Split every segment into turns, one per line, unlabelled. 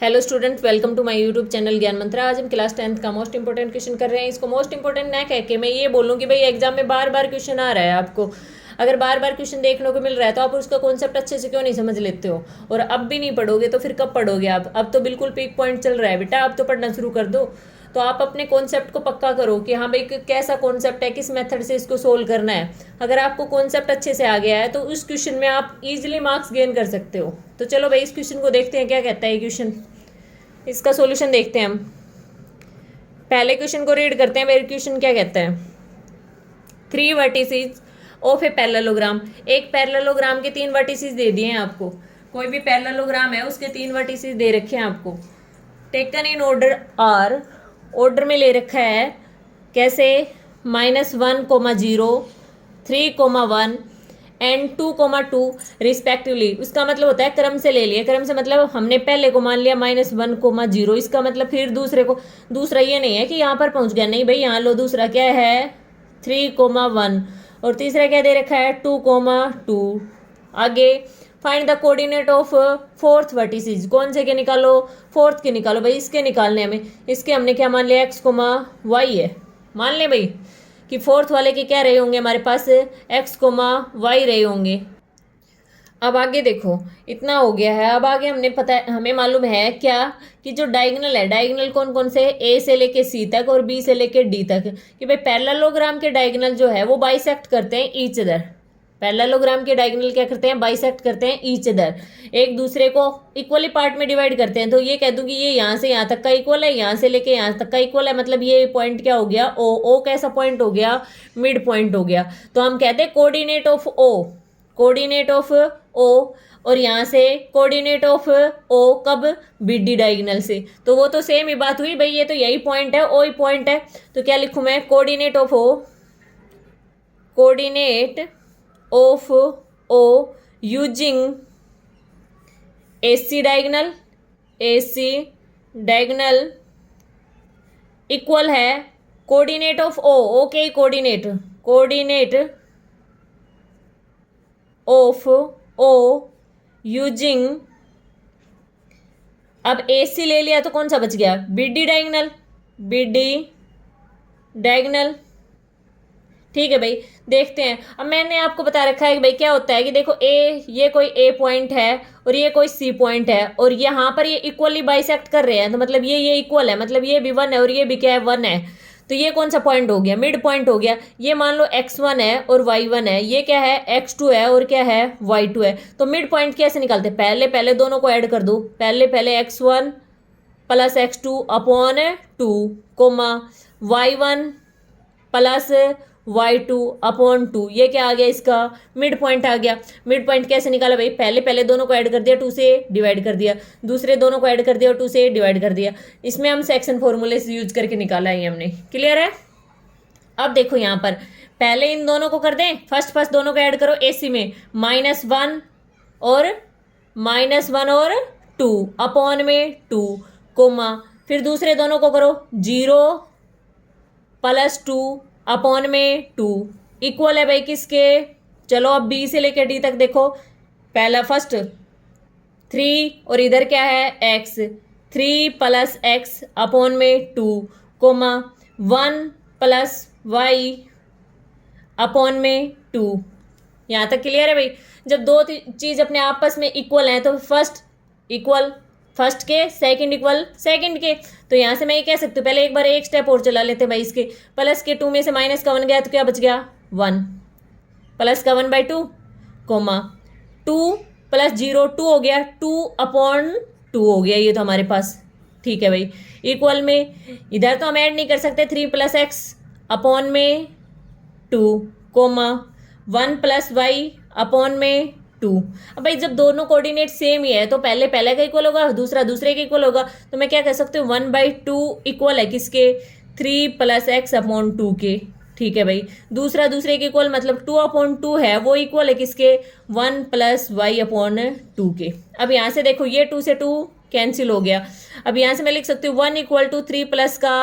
Hello student, welcome to my YouTube channel Gyan Mantra. आज हम class 10th का मोस्ट इंपॉर्टेंट क्वेश्चन कर रहे हैं। इसको मोस्ट इंपॉर्टेंट ना कह के मैं ये बोलूँ कि भाई एग्जाम में बार बार क्वेश्चन आ रहा है। आपको अगर बार बार क्वेश्चन देखने को मिल रहा है तो आप उसका कॉन्सेप्ट अच्छे से क्यों नहीं समझ लेते हो? और अब भी नहीं पढ़ोगे तो फिर कब पढ़ोगे आप? अब तो बिल्कुल पीक पॉइंट चल रहा है बेटा, अब तो पढ़ना शुरू कर दो। तो आप अपने कॉन्सेप्ट को पक्का करो कि हाँ भाई कैसा कॉन्सेप्ट है, किस मेथड से इसको सोल्व करना है। अगर आपको कॉन्सेप्ट अच्छे से आ गया है तो उस क्वेश्चन में आप इजीली मार्क्स गेन कर सकते हो। तो चलो भाई इस क्वेश्चन को देखते हैं क्या कहता है ये क्वेश्चन। इसका सॉल्यूशन देखते हैं हम। पहले क्वेश्चन को रीड करते हैं। मेरे क्वेश्चन क्या कहता है? 3 वर्टिसेस ऑफ ए पैरेललोग्राम। एक पैरेललोग्राम के 3 वर्टिसेस दे दिए हैं आपको। कोई भी पैरेललोग्राम है उसके 3 वर्टिसेस दे रखे हैं आपको। Taken in order are, order में ले रखा है कैसे? -1, 0, 3, 1 एंड 2, 2 रिस्पेक्टिवली। उसका मतलब होता है क्रम से ले लिया। क्रम से मतलब हमने पहले को मान लिया -1, 0। इसका मतलब फिर दूसरे को, दूसरा ये नहीं है कि यहाँ पर पहुंच गया, नहीं भाई यहाँ लो। दूसरा क्या है? 3, 1 और तीसरा क्या दे रखा है? 2, 2। आगे find the coordinate of fourth vertices. कौन से के निकालो? फोर्थ के निकालो भाई। इसके निकालने हमें, इसके हमने क्या मान लिया? x, y है। मान ले भाई कि फोर्थ वाले के क्या रहे होंगे हमारे पास? x, y रहे होंगे। अब आगे देखो, इतना हो गया है। अब आगे हमने पता है, हमें मालूम है क्या कि जो डायगोनल है, डायगोनल कौन कौन से? a से लेके c तक और b से लेके d तक। कि भाई पैरेललोग्राम के डायगोनल जो है वो बाइसेक्ट करते हैं ईच अदर। पैरेललोग्राम के डायगोनल क्या करते हैं? बाइसेक्ट करते हैं ईच अदर, एक दूसरे को इक्वली पार्ट में डिवाइड करते हैं। तो ये कह दूं कि ये यहाँ से यहाँ तक का इक्वल है, यहाँ से लेके यहाँ तक का इक्वल है। मतलब ये पॉइंट क्या हो गया? ओ कैसा पॉइंट हो गया? मिड पॉइंट हो गया। तो हम कहते हैं coordinate of O, coordinate of O. और यहाँ से कोऑर्डिनेट ऑफ ओ कब? बीडी डायगोनल से। तो वो तो सेम ही बात हुई भाई, ये तो यही पॉइंट है, ओ ही पॉइंट है। तो क्या लिखूं मैं? Coordinate of O, coordinate of O using AC diagonal, AC diagonal equal है coordinate of O. Okay, coordinate, coordinate of O using, अब AC ले लिया तो कौन सा बच गया? BD diagonal, BD diagonal. ठीक है भाई, देखते हैं। अब मैंने आपको बता रखा है कि भाई क्या होता है कि देखो ये कोई A पॉइंट है और ये कोई C पॉइंट है और यहाँ पर ये इक्वली बाइसेक्ट कर रहे हैं। तो मतलब ये इक्वल है, मतलब ये भी 1 है और ये भी क्या है? 1 है। तो ये कौन सा पॉइंट हो गया? मिड पॉइंट हो गया। ये मान लो x1 है और y1 है, ये क्या है? x2 है और क्या है? y2 है। तो मिड पॉइंट कैसे निकालते? पहले पहले दोनों को ऐड कर दो। पहले पहले x1 plus x2 upon 2, y1 plus y2 upon 2। ये क्या आ गया? इसका मिड पॉइंट आ गया। मिड पॉइंट कैसे निकाला भाई? पहले पहले दोनों को ऐड कर दिया, 2 से डिवाइड कर दिया। दूसरे दोनों को ऐड कर दिया और 2 से डिवाइड कर दिया। इसमें हम सेक्शन फॉर्मूले यूज करके निकाला है हमने। क्लियर है? अब देखो यहाँ पर पहले इन दोनों को कर दें। फर्स्ट दोनों को ऐड करो AC में, -1 और 2 अपॉन में 2, फिर दूसरे दोनों को करो 0 प्लस 2 अपॉन में 2 इक्वल है भाई किसके? चलो अब B से लेकर D तक देखो। पहला फर्स्ट 3 और इधर क्या है? x, 3 प्लस x अपॉन में 2, 1 प्लस y अपॉन में 2। यहाँ तक क्लियर है भाई? जब दो चीज अपने आपस में इक्वल हैं तो फर्स्ट इक्वल फर्स्ट के, सेकंड इक्वल सेकंड के। तो यहाँ से मैं ये कह सकती हूँ, पहले एक बार एक स्टेप और चला लेते हैं भाई। इसके प्लस के 2 में से माइनस का 1 गया तो क्या बच गया? 1 प्लस का 1/2, 2 प्लस 0 2 हो गया, 2 अपॉन 2 हो गया ये तो हमारे पास। ठीक है भाई, इक्वल में इधर तो हम ऐड नहीं कर सकते। 3 प्लस एक्स अपॉन में 2, 1 प्लस वाई अपॉन में 2। अब भाई जब दोनों कोऑर्डिनेट सेम ही है तो पहले पहले का इक्वल होगा, दूसरा दूसरे का इक्वल होगा। तो मैं क्या कह सकती हूँ? 1/2 इक्वल है किसके? 3 प्लस एक्स अपॉन 2 के। ठीक है भाई, दूसरा दूसरे के इक्वल मतलब 2/2 है, वो इक्वल है किसके? 1 प्लस वाई अपॉन 2 के। अब यहाँ से देखो ये 2 से 2 कैंसिल हो गया। अब यहाँ से मैं लिख सकती हूँ 1 = 3 प्लस का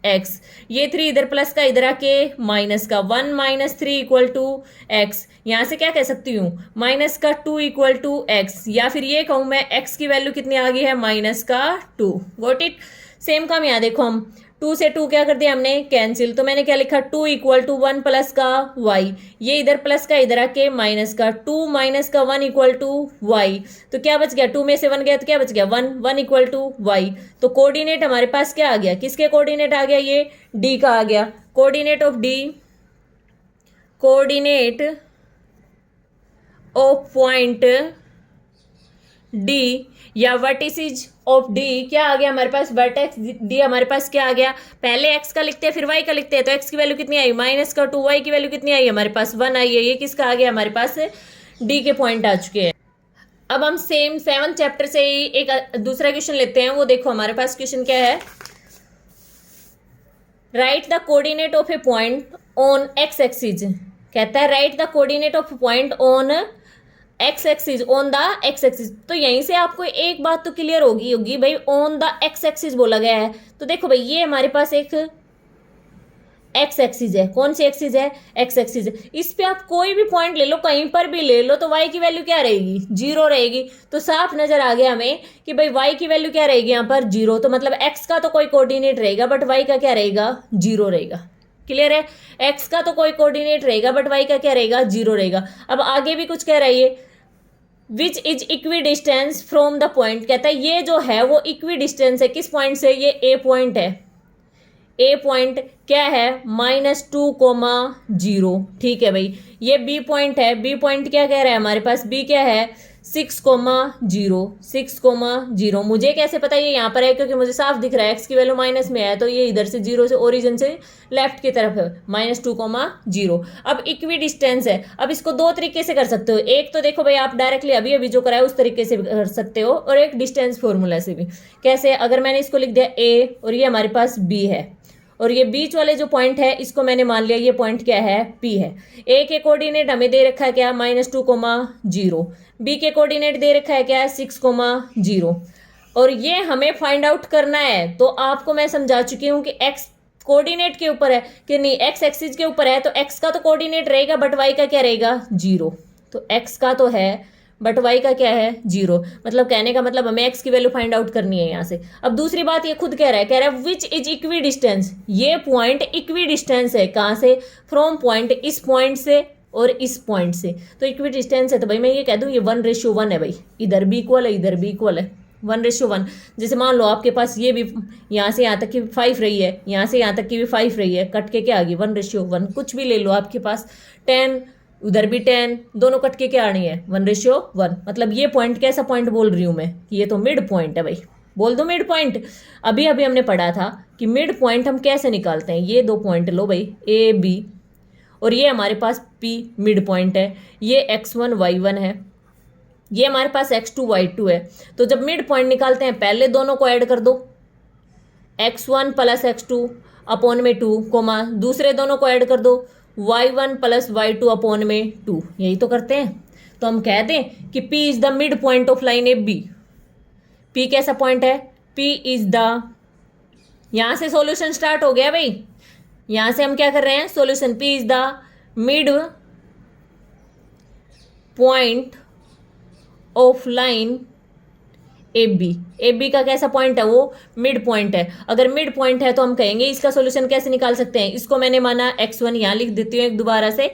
एक्स, ये 3 इधर प्लस का इधर आके माइनस का 1 माइनस 3 इक्वल टू एक्स, यहाँ से क्या कह सकती हूँ माइनस का 2 इक्वल टू एक्स, या फिर ये कहूँ मैं एक्स की वैल्यू कितनी आ गई है माइनस का 2। Got it. सेम काम यहाँ देखो, हम 2 से 2 क्या कर दिया हमने कैंसिल, तो मैंने क्या लिखा 2 इक्वल टू 1 प्लस का वाई, ये इधर प्लस का इधर आके माइनस का 2 माइनस का 1 इक्वल टू वाई, तो क्या बच गया 2 में से 1 गया तो क्या बच गया 1, 1 इक्वल टू वाई। तो कोऑर्डिनेट हमारे पास क्या आ गया, किसके कोऑर्डिनेट आ गया, ये डी का आ गया। Coordinate of D, coordinate of point D या वर्टिसेज ऑफ डी क्या आ गया हमारे पास, वर्टेक्स डी हमारे पास क्या आ गया, पहले एक्स का लिखते हैं फिर वाई का लिखते हैं, तो एक्स की वैल्यू कितनी आई माइनस का 2, वाई की वैल्यू कितनी आई हमारे पास 1 आई है, ये किसका आ गया हमारे पास डी के पॉइंट आ चुके हैं। अब हम सेम 7 चैप्टर से ही एक दूसरा क्वेश्चन लेते हैं, वो देखो हमारे पास क्वेश्चन क्या है, right the coordinate of A point on x axis, कहता है right the coordinate of point on x axis, on the x axis. तो यहीं से आपको एक बात तो क्लियर होगी भाई, ऑन द एक्स एक्सिस बोला गया है, तो देखो भाई ये हमारे पास एक एक्स एक्सिस है, कौन सी एक्सिस है, एक्स एक्सिस है, इस पे आप कोई भी पॉइंट ले लो, कहीं पर भी ले लो, तो वाई की वैल्यू क्या रहेगी 0 रहेगी। तो साफ नजर आ गया हमें कि भाई वाई की वैल्यू क्या रहेगी यहाँ पर 0, तो मतलब एक्स का तो कोई कोऑर्डिनेट रहेगा बट वाई का क्या रहेगा 0 रहेगा। क्लियर है, एक्स का तो कोई कोऑर्डिनेट रहेगा बट वाई का क्या रहेगा 0 रहेगा। अब आगे भी कुछ कह रहा है ये, which is equi distance from the point, कहता है ये जो है वो इक्वी डिस्टेंस है किस पॉइंट से, ये ए पॉइंट है, ए पॉइंट क्या है -2,0, ठीक है भाई। ये बी पॉइंट है, बी पॉइंट क्या कह रहा है हमारे पास, बी क्या है 6,0। मुझे कैसे पता ये यहाँ पर है, क्योंकि मुझे साफ दिख रहा है एक्स की वैल्यू माइनस में है, तो ये इधर से 0 से ओरिजिन से लेफ्ट की तरफ है -2,0। अब इक्वी डिस्टेंस है, अब इसको दो तरीके से कर सकते हो, एक तो देखो भाई आप डायरेक्टली अभी अभी जो कराया उस तरीके से कर सकते हो, और एक डिस्टेंस फॉर्मूला से भी। कैसे, अगर मैंने इसको लिख दिया ए और ये हमारे पास बी है, और ये बीच वाले जो पॉइंट है इसको मैंने मान लिया ये पॉइंट क्या है पी है। ए के कोऑर्डिनेट हमें दे रखा है क्या -2,0, बी के कोऑर्डिनेट दे रखा है क्या 6,0, और ये हमें फाइंड आउट करना है। तो आपको मैं समझा चुकी हूँ कि एक्स कोऑर्डिनेट के ऊपर है कि नहीं, एक्स एक्सिस के ऊपर है, तो एक्स का तो कोऑर्डिनेट रहेगा बट वाई का क्या रहेगा 0, तो एक्स का तो है बट वाई का क्या है 0, मतलब कहने का मतलब हमें एक्स की वैल्यू फाइंड आउट करनी है यहाँ से। अब दूसरी बात ये खुद कह रहा है विच इज इक्वी डिस्टेंस, ये पॉइंट इक्वी डिस्टेंस है कहाँ से, फ्रॉम पॉइंट, इस पॉइंट से और इस पॉइंट से, तो इक्वी डिस्टेंस है, तो भाई मैं ये कह दूँ ये 1:1 है भाई, इधर भी इक्वल है इधर भी इक्वल है 1:1। जैसे मान लो आपके पास ये भी यहाँ से यहाँ तक की 5 रही है, यहाँ से यहाँ तक की भी 5 रही है, कट के क्या आ गई 1:1, कुछ भी ले लो आपके पास 10 उधर भी 10, दोनों कट के क्या आनी है 1:1। मतलब ये पॉइंट कैसा पॉइंट बोल रही हूँ मैं, ये तो मिड पॉइंट है भाई, बोल दो मिड पॉइंट। अभी अभी हमने पढ़ा था कि मिड पॉइंट हम कैसे निकालते हैं, ये दो पॉइंट लो भाई ए बी, और ये हमारे पास पी मिड पॉइंट है, ये x1 y1 है, ये हमारे पास x2 y2 है। तो जब मिड पॉइंट निकालते हैं पहले दोनों को ऐड कर दो, x1 प्लस x2 अपॉन में 2, कोमा दूसरे दोनों को ऐड कर दो y1 प्लस y2 अपॉन में 2, यही तो करते हैं। तो हम कह दें कि P is the mid point of line A B. P कैसा पॉइंट है, P इज द, यहां से सॉल्यूशन स्टार्ट हो गया भाई, यहां से हम क्या कर रहे हैं solution, P is the mid point of line A B का कैसा पॉइंट है, वो मिड पॉइंट है। अगर मिड पॉइंट है तो हम कहेंगे इसका सॉल्यूशन कैसे निकाल सकते हैं, इसको मैंने माना x1, यहाँ लिख देती हूँ एक दोबारा से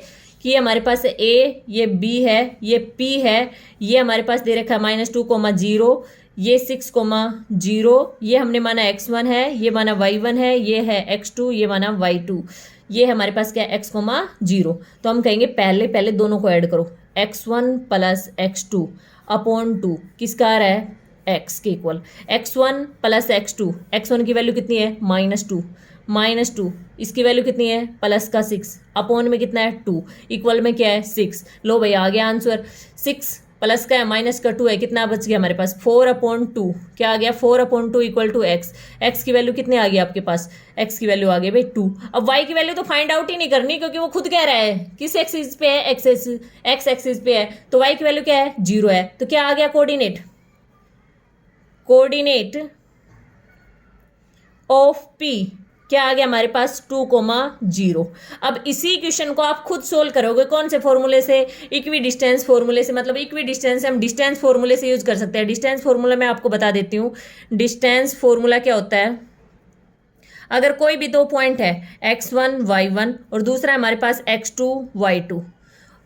कि ये हमारे पास a, ये b है, ये p है, ये हमारे पास दे रखा है -2,0, ये 6,0, ये हमने माना x1 है, ये माना y1 है, ये है x2, ये माना y2, ये हमारे पास क्या है x,0। तो हम कहेंगे पहले पहले दोनों को ऐड करो, x1 प्लस x2 अपॉन 2 किसका आ रहा है x के equal, x1 plus x2, x1 की वैल्यू कितनी है -2, इसकी वैल्यू कितनी है प्लस का 6 अपॉन में कितना है 2, इक्वल में क्या है 6। लो भाई आ गया आंसर, 6 प्लस का है माइनस का 2 है, कितना बच गया हमारे पास 4/2, क्या आ गया 4/2 इक्वल टू x की वैल्यू कितनी आ गई आपके पास, x की वैल्यू आ गई भाई 2। अब y की वैल्यू तो फाइंड आउट ही नहीं करनी, क्योंकि वो खुद कह रहा है किस एक्सिस पे है, x एक्सिस पे है, तो y की वैल्यू क्या है 0 है। तो क्या आ गया कोऑर्डिनेट ऑफ P क्या आ गया हमारे पास 2,0। अब इसी क्वेश्चन को आप खुद सोल्व करोगे कौन से फॉर्मूले से, इक्वी डिस्टेंस फॉर्मूले से। मतलब इक्वी डिस्टेंस हम डिस्टेंस फॉर्मूले से यूज कर सकते हैं। डिस्टेंस फॉर्मूला मैं आपको बता देती हूँ। डिस्टेंस फॉर्मूला क्या होता है, अगर कोई भी दो पॉइंट है x1 y1 और दूसरा हमारे पास x2 y2,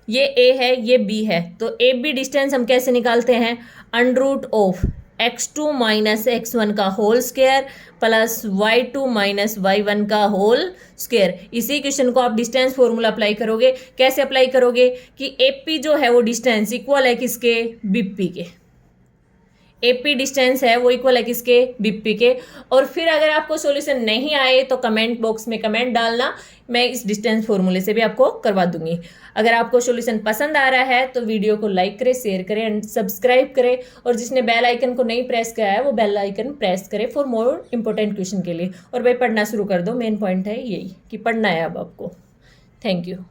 ये a है ये b है, तो ए बी डिस्टेंस हम कैसे निकालते हैं, under root of x2 minus x1 का whole square plus y2 minus y1 का होल स्क्वायर। इसी क्वेश्चन को आप डिस्टेंस फॉर्मूला अप्लाई करोगे। कैसे अप्लाई करोगे कि AP जो है वो डिस्टेंस इक्वल है किसके, BP के। AP डिस्टेंस है वो इक्वल है किसके, BP के। और फिर अगर आपको सॉल्यूशन नहीं आए तो कमेंट बॉक्स में कमेंट डालना, मैं इस डिस्टेंस फॉर्मूले से भी आपको करवा दूंगी। अगर आपको सॉल्यूशन पसंद आ रहा है तो वीडियो को लाइक करें, शेयर करें एंड सब्सक्राइब करें। और जिसने बेल आइकन को नहीं प्रेस किया है वो बेल आइकन प्रेस करें फॉर मोर इंपॉर्टेंट क्वेश्चन के लिए। और भाई पढ़ना शुरू कर दो, मेन पॉइंट है यही कि पढ़ना है अब आपको। Thank you.